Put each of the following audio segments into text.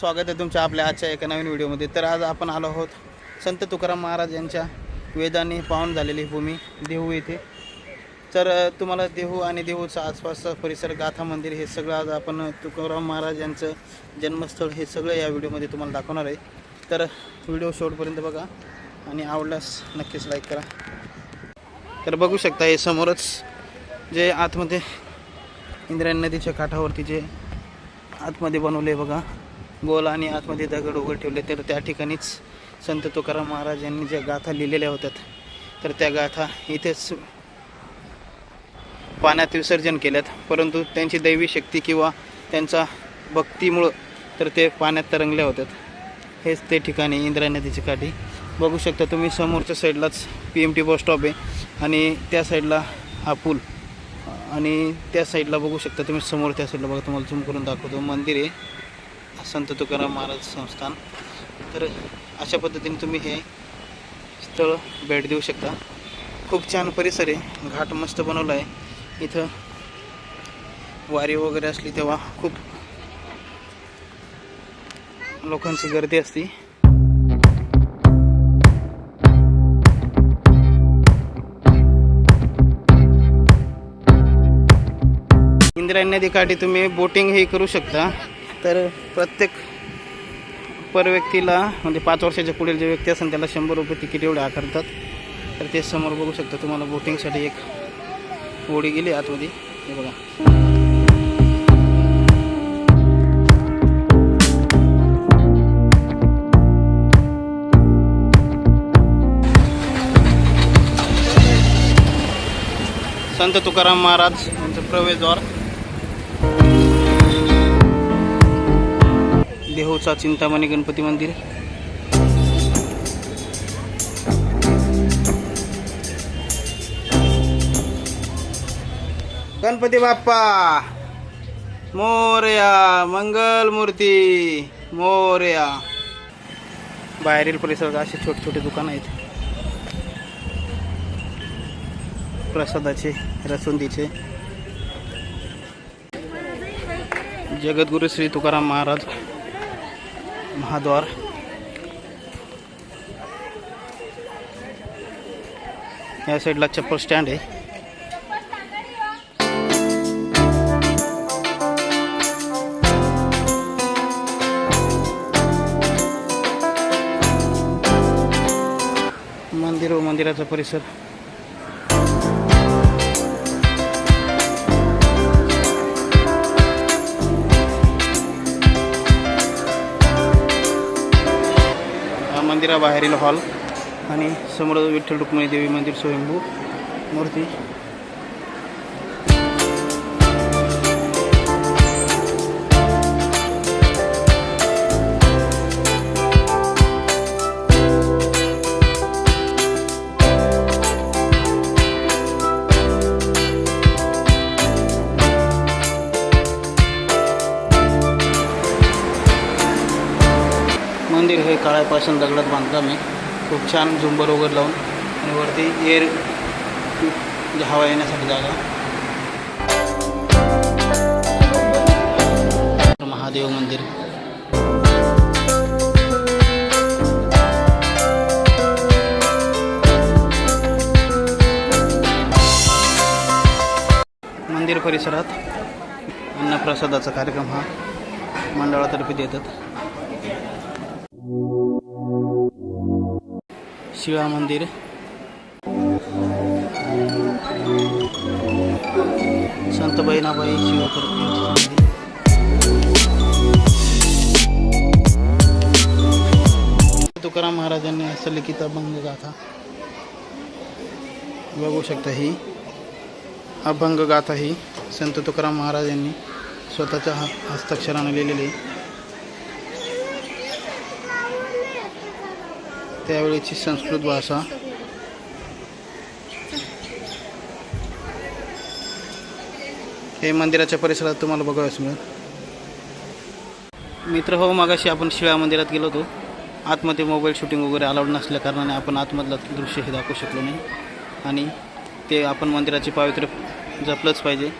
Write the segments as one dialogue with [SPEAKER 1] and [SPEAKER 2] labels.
[SPEAKER 1] स्वागत आहे तुमच्या आपल्या आजच्या एका नवीन व्हिडिओमध्ये। तर आज आपण आलो आहोत संत तुकाराम महाराज यांच्या वेदांनी पावन झालेली भूमी देहू येथे। तर तुम्हाला देहू आणि देहूचा आसपासचा परिसर, गाथा मंदिर हे सगळं आज आपण तुकाराम महाराज यांचं जन्मस्थळ हे सगळं या व्हिडिओमध्ये तुम्हाला दाखवणार आहे। तर व्हिडिओ शेवटपर्यंत बघा आणि आवडल्यास नक्कीच लाईक करा। तर बघू शकता हे समोरच जे आतमध्ये इंद्रायणी नदीच्या काठावरती जे आतमध्ये बनवले बघा गोल आणि आतमध्ये दगड उघड ठेवले। तर त्या ठिकाणीच संत तुकाराम महाराज यांनी ज्या गाथा लिहिलेल्या होत्या तर त्या गाथा इथेच पाण्यात विसर्जन केल्यात। परंतु त्यांची दैवी शक्ती किंवा त्यांचा भक्तीमुळे तर ते पाण्यात तरंगल्या होत्या। हेच ते ठिकाणी इंद्रायणी नदीच्या काठी बघू शकता तुम्ही। समोरच्या साईडलाच PMT बस स्टॉप आहे आणि त्या साईडला हा पूल आणि त्या साईडला बघू शकता तुम्ही समोर त्या साईडला बघा, तुम्हाला झूम करून दाखवतो, मंदिर आहे संत तुकाराम महाराज संस्थान। तर अशा पद्धतीने तुम्ही हे स्थळ भेट देऊ शकता। खूप छान परिसर आहे, घाट मस्त बनवला आहे। इथं वारी वगैरे असली तेव्हा खूप लोकांची गर्दी असते। इंद्रायणी नदी काठी तुम्ही बोटिंग ही करू शकता। तर प्रत्येक पर व्यक्तीला म्हणजे 5 वर्षाच्या पुढील जे व्यक्ती असेल त्याला 100 रुपये तिकीट एवढे आकारतात। तर ते समोर बघू शकता तुम्हाला बोटिंगसाठी एक होडी गेली आतमध्ये, हे बघा। संत तुकाराम महाराज यांचं प्रवेशद्वार, देहूचा चिंतामणी गणपती मंदिर। गणपती बाप्पा मोरया, मंगल मूर्ती मोरया। बाहेरील परिसरात असे छोटे छोटे दुकान आहेत प्रसादाचे, रसुंदीचे। जगद्गुरु श्री तुकाराम महाराज महाद्वार, या साईडला चप्पल स्टँड आहे। मंदिर व मंदिराचा परिसर, मंदिराबाहेरील हॉल आणि समोर विठ्ठल रुक्मिणी देवी मंदिर स्वयंभू मूर्ती। मंदिर हे काळ्यापासून दगडात बांधकाम आहे, खूप छान झुंबर वगैरे लावून आणि वरती एअर हवा येण्यासाठी जागा। महादेव मंदिर, मंदिर परिसरात अन्नप्रसादाचा कार्यक्रम हा मंडळातर्फे देतात। शिळा मंदिर, संत बहिणाबाई शिवकर मंदिर, तुकाराम महाराजांनी असं लिखित अभंग गाथा बघू शकता। ही अभंग गाथा ही संत तुकाराम महाराज यांनी स्वतःच्या हस्ताक्षराने लिहिलेली, त्यावेळेची संस्कृत भाषा। हे मंदिराच्या परिसरात तुम्हाला बघायला मिळेल। मित्र हो, मगाशी आपण शिळा मंदिरात गेलो होतो। आतमध्ये मोबाईल शूटिंग वगैरे अलाउड नसल्या कारणाने आपण आतमधलं दृश्य हे दाखवू शकलो नाही आणि ते आपण मंदिराचे पावित्र्य जपलंच पाहिजे।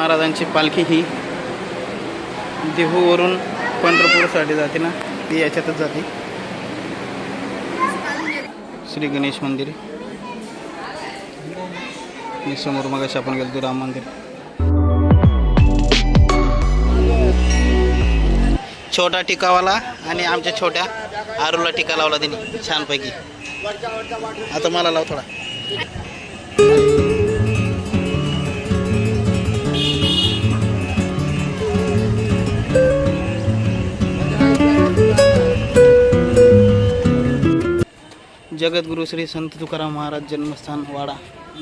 [SPEAKER 1] महाराजांची पालखी ही देहूवरून पंढरपूरसाठी जाते ना, ती याच्यातच जाते. श्री गणेश मंदिर आणि समोर मगाशी आपण गेलो राम मंदिर. छोटा टिकावाला आणि आमच्या छोट्या आरूला टिका लावला त्यांनी छानपैकी. आता मला लाव थोडा. जगद्गुरु श्री संत तुकाराम महाराज जन्मस्थान वाडा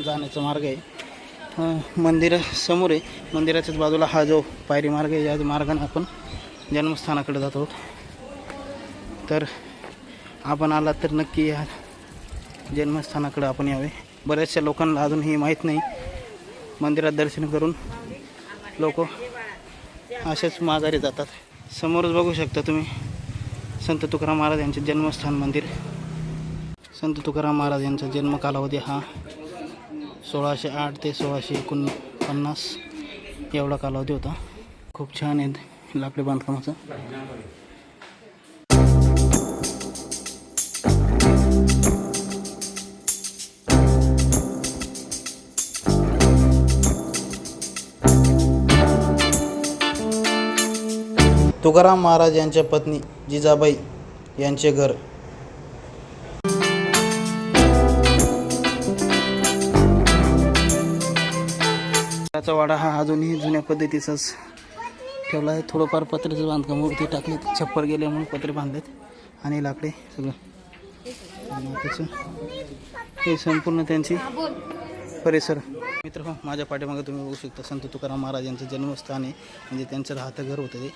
[SPEAKER 1] जाण्याचा मार्ग आहे. मंदिर समोर आहे. मंदिराच्याच बाजूला हा जो पायरी मार्ग आहे, या मार्गाने आपण जन्मस्थानाकडे जात आहोत. तर आपण आलात तर नक्की या जन्मस्थानाकडे आपण यावे. बऱ्याचशा लोकांना अजूनही माहीत नाही. मंदिरात दर्शन करून लोक असेच माघारी जातात. समोरच बघू शकता तुम्ही संत तुकाराम महाराज यांचे जन्मस्थान मंदिर. संत तुकाराम महाराज यांचा जन्म कालावधी हा 1608 ते 1649 एवढा कालावधी होता. खूप छान आहे लाकडी बांधकामाचं. तुकाराम महाराज यांच्या पत्नी जिजाबाई यांचे घर. त्याचा वाडा हा अजूनही जुन्या पद्धतीचाच ठेवला आहे. थोडंफार पत्र्याचं बांधकाम वरती टाकले, छप्पर गेल्यामुळे पत्रे बांधलेत आणि लाकडे सगळं. त्याचं हे संपूर्ण त्यांची परिसर. मित्र हो, माझ्या पाठीमागे तुम्ही बघू शकता संत तुकाराम महाराज यांचं जन्मस्थान आहे. म्हणजे त्यांचं राहतं घर होतं ते.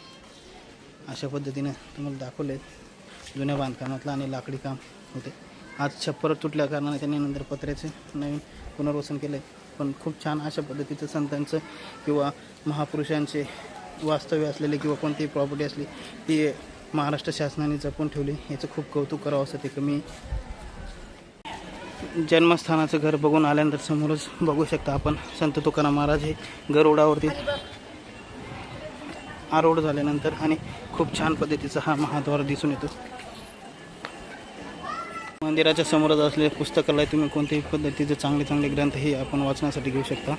[SPEAKER 1] अशा पद्धतीनं तुम्हाला दाखवले जुन्या बांधकामातलं आणि लाकडी काम होते. आज छप्पर तुटल्या कारणाने त्यांनी नंतर पत्र्याचे नवीन पुनर्वसन केलं आहे. पण खूप छान अशा पद्धतीचं संतांचं किंवा महापुरुषांचे वास्तव्य असलेले किंवा कोणतीही प्रॉपर्टी असली ती महाराष्ट्र शासनाने जपून ठेवली. याचं खूप कौतुक करावं असं ते कमी. जन्मस्थानाचं घर बघून आल्यानंतर समोरच बघू शकता आपण संत तुकाराम महाराज हे गरुडावरती आरूढ झाल्यानंतर आणि खूप छान पद्धतीचा हा महाद्वार दिसून येतो. मंदिराच्या समोरच असलेले पुस्तकालय तुम्ही कोणत्याही पद्धतीचे चांगले चांगले ग्रंथ हे आपण वाचण्यासाठी घेऊ शकता.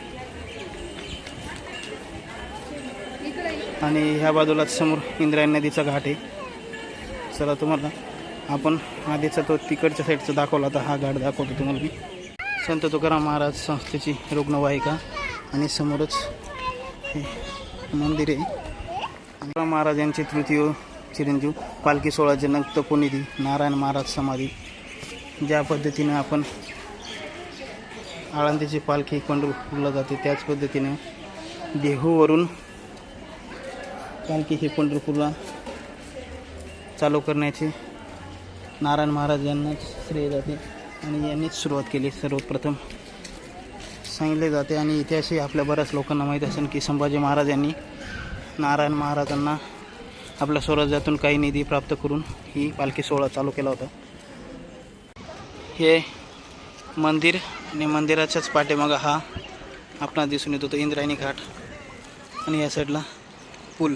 [SPEAKER 1] आणि ह्या बाजूलाच समोर इंद्रायणी नदीचा घाट आहे. चला तुम्हाला आपण आधीचा तो तिकडच्या साईडचा दाखवला तर हा घाट दाखवतो तुम्हाला मी. संत तुकाराम महाराज संस्थेची रुग्णवाहिका आणि समोरच हे मंदिर आहे. तुकाराम महाराज यांचे तृतीय चिरंजीव पालखी सोहळा जनक तपोनिधी नारायण महाराज समाधी. ज्या पद्धतीनं आपण आळंदीची पालखी पंढरपूरला जाते त्याच पद्धतीनं देहूवरून पालखी ही पंढरपूरला चालू करण्याची नारायण महाराज यांनाच श्रेय जाते आणि यांनीच सुरुवात केली. सर्वप्रथम सांगितले जाते आणि इतिहासही आपल्या बऱ्याच लोकांना माहीत असेल की संभाजी महाराज यांनी नारायण महाराजांना आपल्या स्वराज्यातून काही निधी प्राप्त करून ही पालखी सोहळा चालू केला होता. हे मंदिर आणि मंदिराच्याच पाठीमागं हा आपणास दिसून येतो तो इंद्रायणी घाट आणि या साईडला पूल.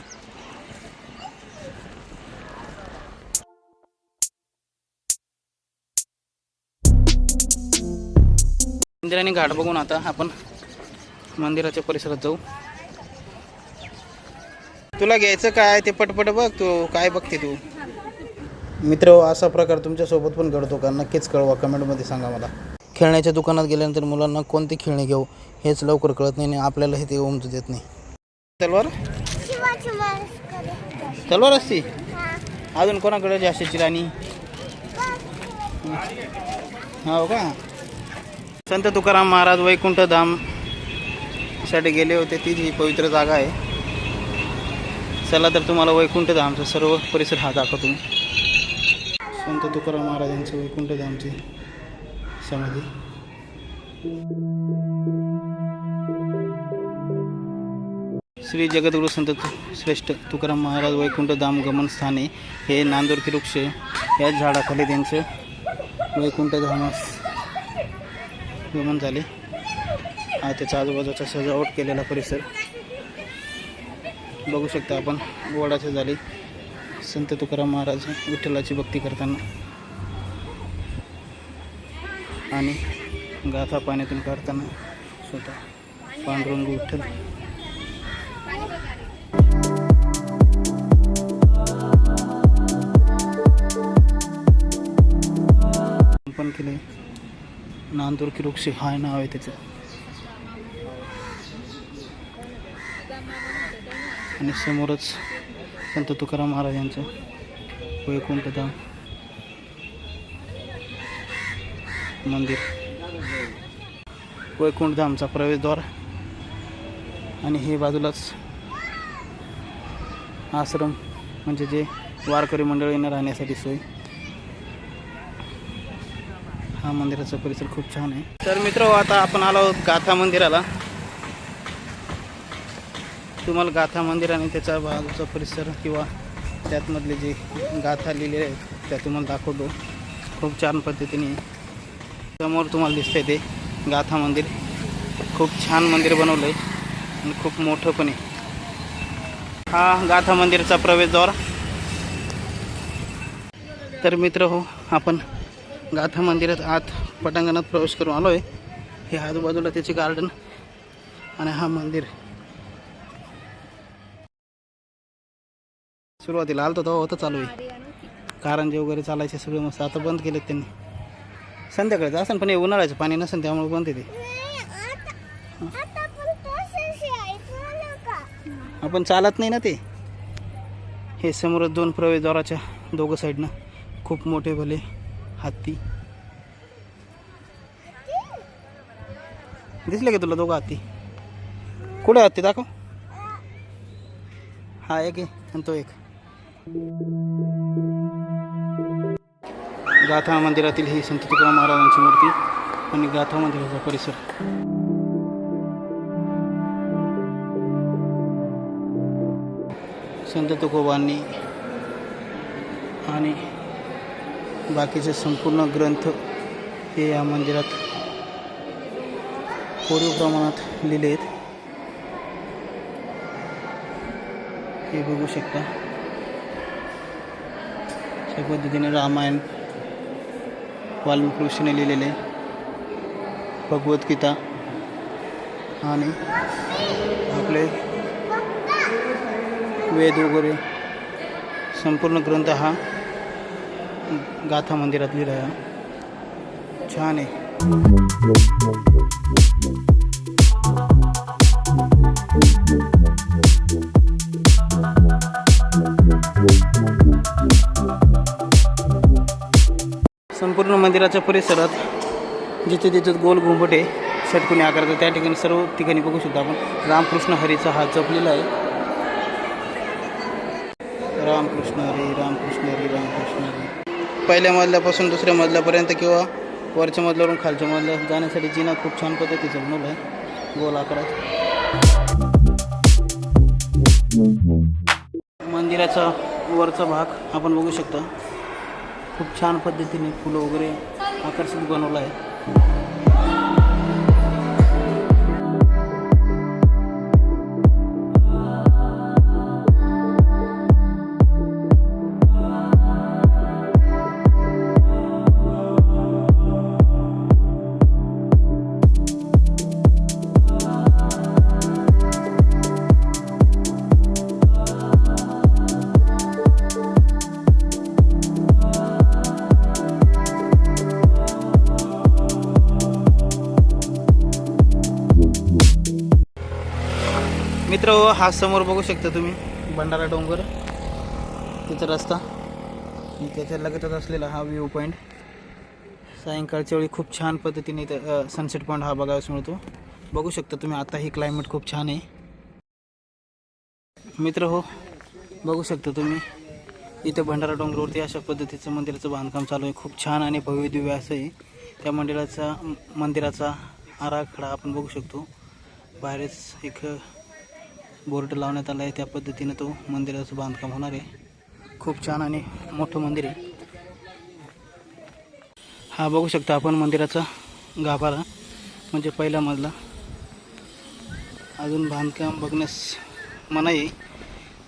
[SPEAKER 1] इंद्रायणी घाट बघून आता आपण मंदिराच्या परिसरात जाऊ. तुला घ्यायचं काय ते पटपट बघ. तू काय बघते तू मित्र. असा प्रकार तुमच्यासोबत पण घडतो का? नक्कीच कळवा, कमेंटमध्ये सांगा मला. खेळण्याच्या दुकानात गेल्यानंतर मुलांना कोणती खेळणी घेऊ हेच लवकर कळत नाही आणि आपल्यालाही ते उमजू देत नाही. तलवार तलवार असते अजून कोणाकडे जास्त राणी. हो का? संत तुकाराम महाराज वैकुंठ धाम साठी गेले होते. तीच ही पवित्र जागा आहे. चला तर तुम्हाला वैकुंठ धामचा सर्व परिसर हा दाखवतो. संत तुकाराम महाराजांचे वैकुंठ धामची समाधी. श्री जगद्गुरु संत श्रेष्ठ तुकाराम महाराज वैकुंठ धाम गमन स्थाने हे नांदोरकी वृक्ष या झाडाखाली त्यांचं वैकुंठ धामास गमन झाले. हा त्याच्या आजूबाजूचा सजावट केलेला परिसर बघू शकता आपण वडाच्या झाली संत तुकाराम महाराज विठ्ठलाची भक्ती करताना आणि गाथा पाण्यातून काढताना स्वतः पांडुरंग विठ्ठल. पण केले नांदूर की वृक्षी हा नाव आहे त्याचं. आणि समोरच संत तुकाराम महाराज यांचं वैकुंठधाम मंदिर, वैकुंठधामचा प्रवेशद्वार आणि हे बाजूलाच आश्रम म्हणजे जे वारकरी मंडळींना राहण्यासाठी सोय. हा मंदिराचा परिसर खूप छान आहे. तर मित्र आता आपण आलो आहोत गाथा मंदिराला. तुम्हाला गाथा मंदिर आणि त्याचा बाजूचा परिसर किंवा त्यातमधले जे गाथा लिहिलेले आहेत त्या तुम्हाला दाखवतो. खूप छान पद्धतीने समोर तुम्हाला दिसतंय ते गाथा मंदिर. खूप छान मंदिर बनवलं आहे आणि खूप मोठं पण आहे. हा गाथा मंदिरचा प्रवेशद्वार. तर मित्र हो, आपण गाथा मंदिरात आत पटांगणात प्रवेश करून आलो आहे. हे आजूबाजूला त्याचे गार्डन आणि हा मंदिर. सुरुवातीला आलतो तेव्हा होतं चालू आहे, कारंजे वगैरे चालायचे सगळे मस्त. आता बंद केलेत त्यांनी. संध्याकाळचं असं पण हे उन्हाळ्याचं पाणी नसेल त्यामुळे बंद येते. आपण चालत नाही ना ते. हे समोर 2 प्रवेशद्वाराच्या दोघं साईडनं खूप मोठे भले हत्ती दिसले का तुला? दोघं हत्ती कुठे? हत्ती दाखव. हा एक आहे आणि तो एक. गाथा मंदिरातील ही संत तुकाराम महाराजांची मूर्ती आणि गाथा मंदिराचा परिसर. संत तुकोबांनी आणि बाकीचे संपूर्ण ग्रंथ हे या मंदिरात कोरीव प्रमाणात लिहिले आहेत. हे बघू शकता. अशा पद्धतीने रामायण वाल्मिकी ऋषीने लिहिलेले, भगवद्गीता आणि आपले वेद वगैरे संपूर्ण ग्रंथ हा गाथा मंदिरात लिहिला आहे. छान आहे. संपूर्ण मंदिराच्या परिसरात जिथे जिथे गोल घुंबट आहे षटकोनी आकाराचा त्या ठिकाणी सर्व ठिकाणी बघू शकतो आपण रामकृष्ण हरीचा हात जपलेला आहे. रामकृष्ण हरी, रामकृष्ण हरी, रामकृष्ण हरी. पहिल्या मजल्यापासून दुसऱ्या मजल्यापर्यंत किंवा वरच्या मजल्यावरून खालच्या मजल्यावर जाण्यासाठी जिना खूप छान पद्धतीचा बनवला आहे गोल आकारात. मंदिराचा वरचा भाग आपण बघू शकता. खूप छान पद्धतीने फुलं वगैरे आकर्षित बनवलं आहे. मित्र हा समोर बघू शकता तुम्ही भंडारा डोंगर, तिचा रस्ता आणि त्याच्या लगतच असलेला हा व्ह्यू पॉईंट. सायंकाळच्या वेळी खूप छान पद्धतीने इथं सनसेट पॉईंट हा बघायला मिळतो. बघू शकता तुम्ही. आता ही क्लायमेट खूप छान आहे मित्र हो. बघू शकता तुम्ही इथं भंडारा डोंगरावरती अशा पद्धतीचं मंदिराचं बांधकाम चालू आहे. खूप छान आणि भव्य दिव्य असं आहे. त्या मंदिराचा आराखडा आपण बघू शकतो. बाहेरच एक बोर्ड लावण्यात आला आहे. त्या पद्धतीने तो मंदिराचं बांधकाम होणार आहे. खूप छान आणि मोठं मंदिर आहे. हा बघू शकता आपण मंदिराचा गाभारा म्हणजे पहिला मजला. अजून बांधकाम बघण्यास मनाई आहे.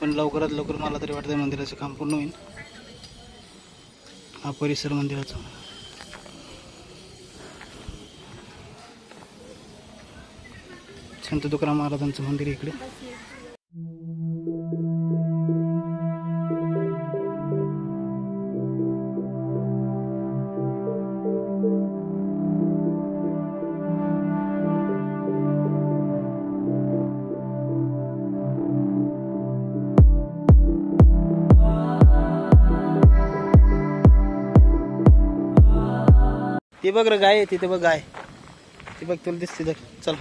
[SPEAKER 1] पण लवकरात लवकर मला तरी वाटतं मंदिराचं काम पूर्ण होईल. हा परिसर मंदिराचा. संत तुकाराम महाराजांचं मंदिर इकडे. ते बघ रे गाय आहे तिथे बघ गाय. ते बघ तुला दिसते तर चल.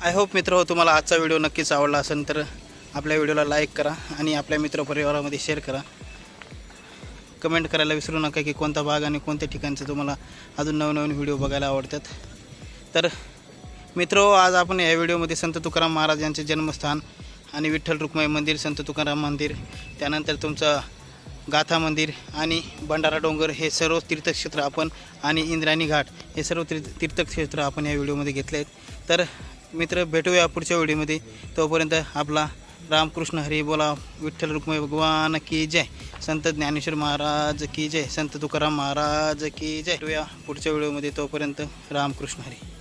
[SPEAKER 1] आय होप मित्र तुम्हाला आजचा व्हिडिओ नक्कीच आवडला असेल तर आपल्या व्हिडिओला लाईक करा आणि आपल्या मित्रपरिवारामध्ये शेअर करा. कमेंट करायला विसरू नका की कोणता भाग आणि कोणत्या ठिकाणचं तुम्हाला अजून नवनवीन व्हिडिओ बघायला आवडतात. तर मित्र आज आपण या व्हिडिओमध्ये संत तुकाराम महाराज यांचे जन्मस्थान आणि विठ्ठल रुक्माई मंदिर, संत तुकाराम मंदिर, त्यानंतर तुमचं गाथा मंदिर आणि भंडारा डोंगर हे सर्व तीर्थक्षेत्र आपण आणि इंद्रायणी घाट हे सर्व तीर्थक्षेत्र आपण या व्हिडिओमध्ये घेतले आहेत. तर मित्र भेटूया पुढच्या व्हिडिओमध्ये. तोपर्यंत आपला रामकृष्ण हरी बोला. विठ्ठल रुक्माई भगवान की जय. संत ज्ञानेश्वर महाराज की जय. संत तुकाराम महाराज की जय. भेटूया पुढच्या व्हिडिओमध्ये. तोपर्यंत रामकृष्ण हरी.